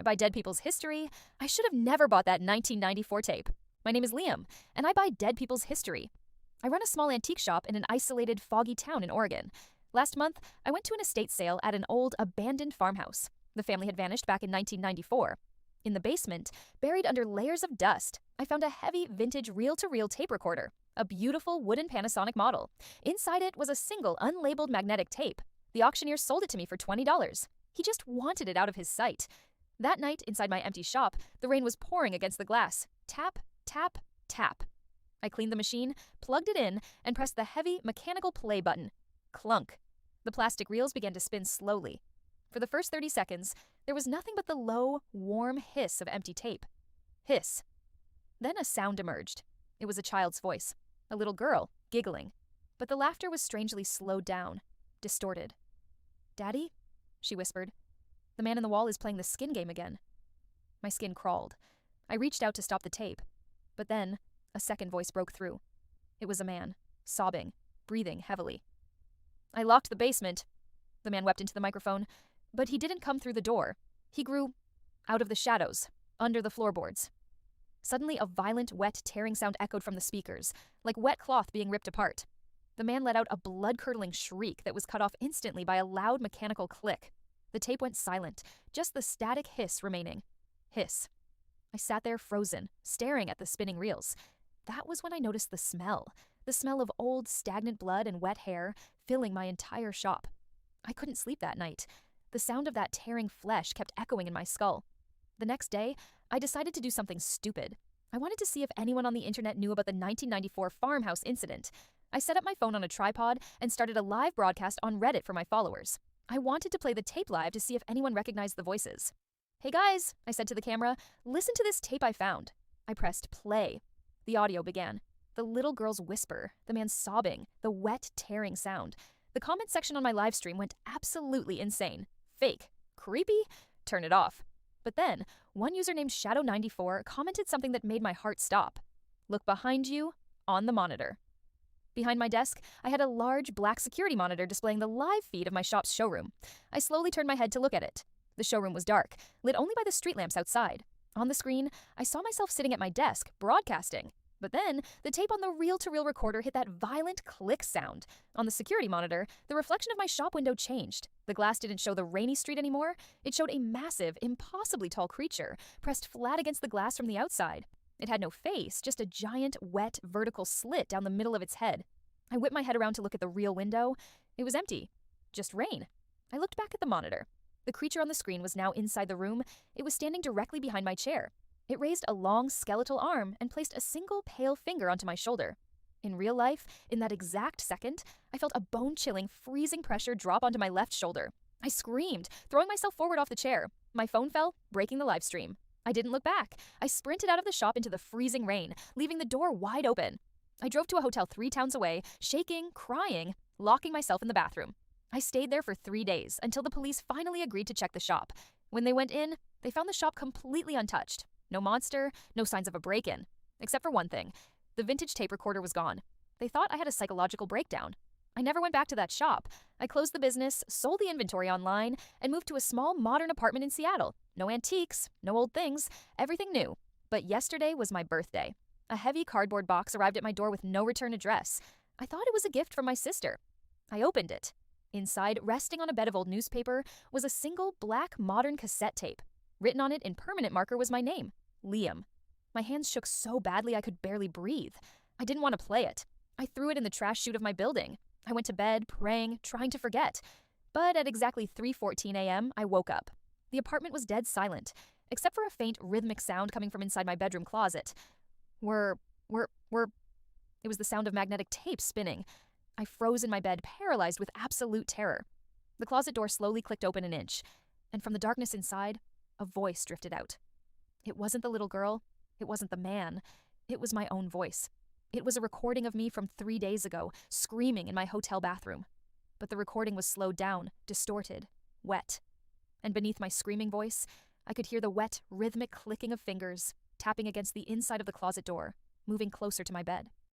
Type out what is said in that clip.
buy dead people's history. I should have never bought that 1994 tape. My name is Liam, and I buy dead people's history. I run a small antique shop in an isolated, foggy town in Oregon. Last month, I went to an estate sale at an old, abandoned farmhouse. The family had vanished back in 1994. In the basement, buried under layers of dust, I found a heavy, vintage reel-to-reel tape recorder, a beautiful wooden Panasonic model. Inside it was a single, unlabeled magnetic tape. The auctioneer sold it to me for $20. He just wanted it out of his sight. That night, inside my empty shop, the rain was pouring against the glass. Tap, tap, tap. I cleaned the machine, plugged it in, and pressed the heavy, mechanical play button. Clunk. The plastic reels began to spin slowly. For the first 30 seconds, there was nothing but the low, warm hiss of empty tape. Hiss. Then a sound emerged. It was a child's voice. A little girl, giggling. But the laughter was strangely slowed down, distorted. "Daddy?" she whispered. "The man in the wall is playing the skin game again." My skin crawled. I reached out to stop the tape. But then, a second voice broke through. It was a man, sobbing, breathing heavily. "I locked the basement," the man wept into the microphone, but he didn't come through the door. He grew out of the shadows, under the floorboards. Suddenly, a violent, wet, tearing sound echoed from the speakers, like wet cloth being ripped apart. The man let out a blood-curdling shriek that was cut off instantly by a loud mechanical click. The tape went silent, just the static hiss remaining. Hiss. I sat there frozen, staring at the spinning reels. That was when I noticed the smell of old, stagnant blood and wet hair filling my entire shop. I couldn't sleep that night. The sound of that tearing flesh kept echoing in my skull. The next day, I decided to do something stupid. I wanted to see if anyone on the internet knew about the 1994 farmhouse incident. I set up my phone on a tripod and started a live broadcast on Reddit for my followers. I wanted to play the tape live to see if anyone recognized the voices. "Hey guys," I said to the camera, "listen to this tape I found." I pressed play. The audio began. The little girl's whisper, the man sobbing, the wet, tearing sound. The comment section on my live stream went absolutely insane. Fake. Creepy? Turn it off. But then, one user named Shadow94 commented something that made my heart stop. "Look behind you, on the monitor." Behind my desk, I had a large black security monitor displaying the live feed of my shop's showroom. I slowly turned my head to look at it. The showroom was dark, lit only by the street lamps outside. On the screen, I saw myself sitting at my desk, broadcasting. But then, the tape on the reel-to-reel recorder hit that violent click sound. On the security monitor, the reflection of my shop window changed. The glass didn't show the rainy street anymore. It showed a massive, impossibly tall creature, pressed flat against the glass from the outside. It had no face, just a giant, wet, vertical slit down the middle of its head. I whipped my head around to look at the real window. It was empty. Just rain. I looked back at the monitor. The creature on the screen was now inside the room. It was standing directly behind my chair. It raised a long skeletal arm and placed a single pale finger onto my shoulder. In real life, in that exact second, I felt a bone-chilling, freezing pressure drop onto my left shoulder. I screamed, throwing myself forward off the chair. My phone fell, breaking the live stream. I didn't look back. I sprinted out of the shop into the freezing rain, leaving the door wide open. I drove to a hotel 3 towns away, shaking, crying, locking myself in the bathroom. I stayed there for 3 days until the police finally agreed to check the shop. When they went in, they found the shop completely untouched. No monster, no signs of a break-in. Except for one thing. The vintage tape recorder was gone. They thought I had a psychological breakdown. I never went back to that shop. I closed the business, sold the inventory online, and moved to a small modern apartment in Seattle. No antiques, no old things, everything new. But yesterday was my birthday. A heavy cardboard box arrived at my door with no return address. I thought it was a gift from my sister. I opened it. Inside, resting on a bed of old newspaper, was a single black modern cassette tape. Written on it in permanent marker was my name, Liam. My hands shook so badly I could barely breathe. I didn't want to play it. I threw it in the trash chute of my building. I went to bed, praying, trying to forget. But at exactly 3:14 a.m., I woke up. The apartment was dead silent, except for a faint rhythmic sound coming from inside my bedroom closet. It was the sound of magnetic tape spinning. I froze in my bed, paralyzed with absolute terror. The closet door slowly clicked open an inch, and from the darkness inside, a voice drifted out. It wasn't the little girl. It wasn't the man. It was my own voice. It was a recording of me from 3 days ago, screaming in my hotel bathroom. But the recording was slowed down, distorted, wet. And beneath my screaming voice, I could hear the wet, rhythmic clicking of fingers, tapping against the inside of the closet door, moving closer to my bed.